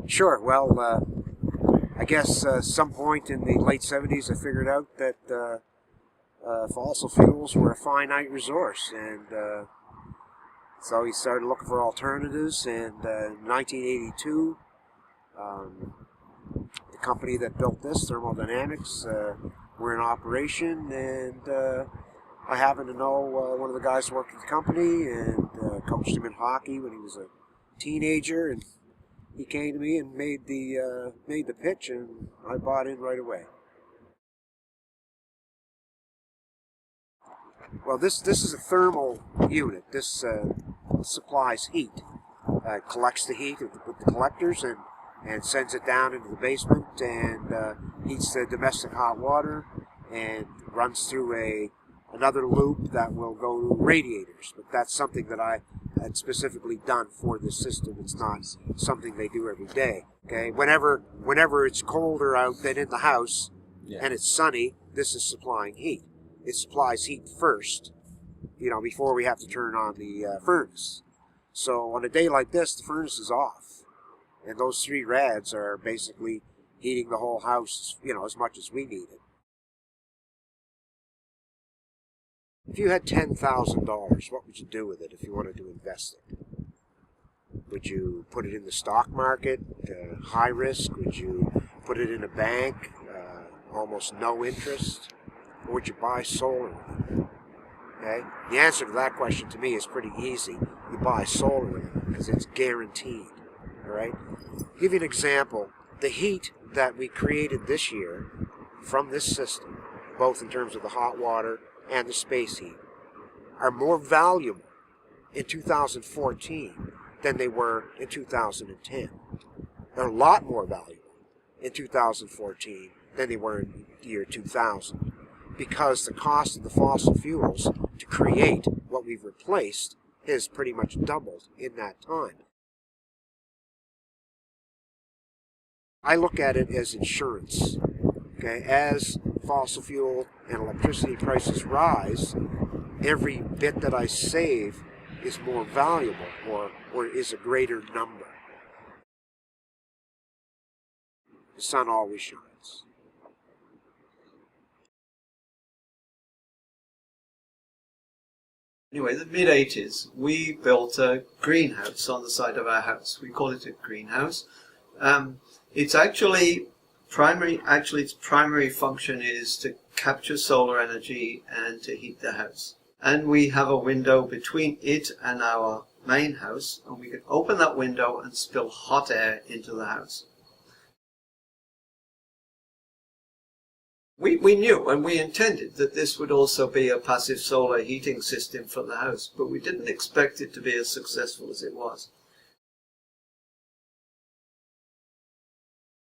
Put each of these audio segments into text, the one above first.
Sure. Well, I guess some point in the late 70s I figured out that fossil fuels were a finite resource, and so we started looking for alternatives, and in 1982 the company that built this, Thermodynamics, were in operation, and I happen to know one of the guys who worked at the company, and coached him in hockey when he was a teenager, and he came to me and made the pitch, and I bought in right away. Well, this is a thermal unit. This supplies heat. Collects the heat with the collectors and sends it down into the basement, and heats the domestic hot water, and runs through another loop that will go to radiators. But that's something that I had specifically done for this system. It's not something they do every day. Okay, whenever it's colder out than in the house, and it's sunny, this is supplying heat. It supplies heat first, before we have to turn on the furnace. So on a day like this, the furnace is off, and those 3 rads are basically heating the whole house, as much as we need it. If you had $10,000, what would you do with it if you wanted to invest it? Would you put it in the stock market, high risk? Would you put it in a bank, almost no interest? Or would you buy solar with it? Okay? The answer to that question to me is pretty easy. You buy solar with it because it's guaranteed. All right? I'll give you an example. The heat that we created this year from this system, both in terms of the hot water and the space heat, are more valuable in 2014 than they were in 2010. They're a lot more valuable in 2014 than they were in the year 2000, because the cost of the fossil fuels to create what we've replaced has pretty much doubled in that time. I look at it as insurance. Okay, as fossil fuel and electricity prices rise, every bit that I save is more valuable, or is a greater number. The sun always shines. Anyway, the mid-80s, we built a greenhouse on the side of our house. We call it a greenhouse. It's actually its primary function is to capture solar energy and to heat the house. And we have a window between it and our main house, and we can open that window and spill hot air into the house. We knew and we intended that this would also be a passive solar heating system for the house, but we didn't expect it to be as successful as it was.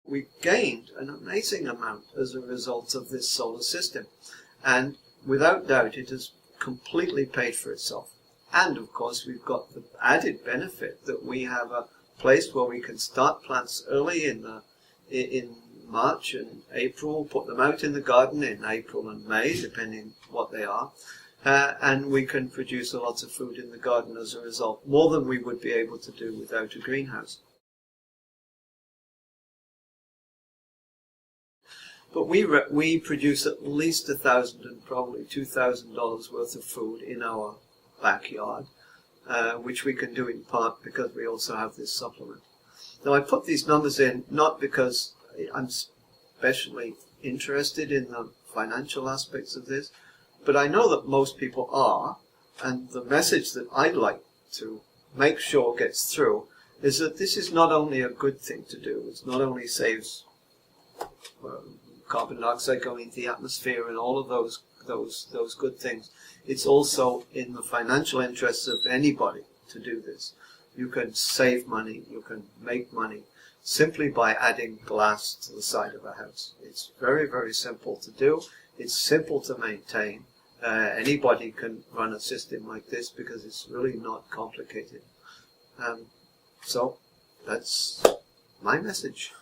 We gained an amazing amount as a result of this solar system, and without doubt it has completely paid for itself. And of course we've got the added benefit that we have a place where we can start plants early in March and April, put them out in the garden in April and May, depending what they are, and we can produce a lot of food in the garden as a result, more than we would be able to do without a greenhouse. But we produce at least $1,000 and probably $2,000 worth of food in our backyard, which we can do in part because we also have this supplement. Now I put these numbers in not because I'm especially interested in the financial aspects of this, but I know that most people are, and the message that I'd like to make sure gets through is that this is not only a good thing to do, it not only saves carbon dioxide going into the atmosphere and all of those good things, it's also in the financial interests of anybody to do this. You can save money, you can make money simply by adding glass to the side of a house. It's very, very simple to do. It's simple to maintain. Anybody can run a system like this because it's really not complicated. So that's my message.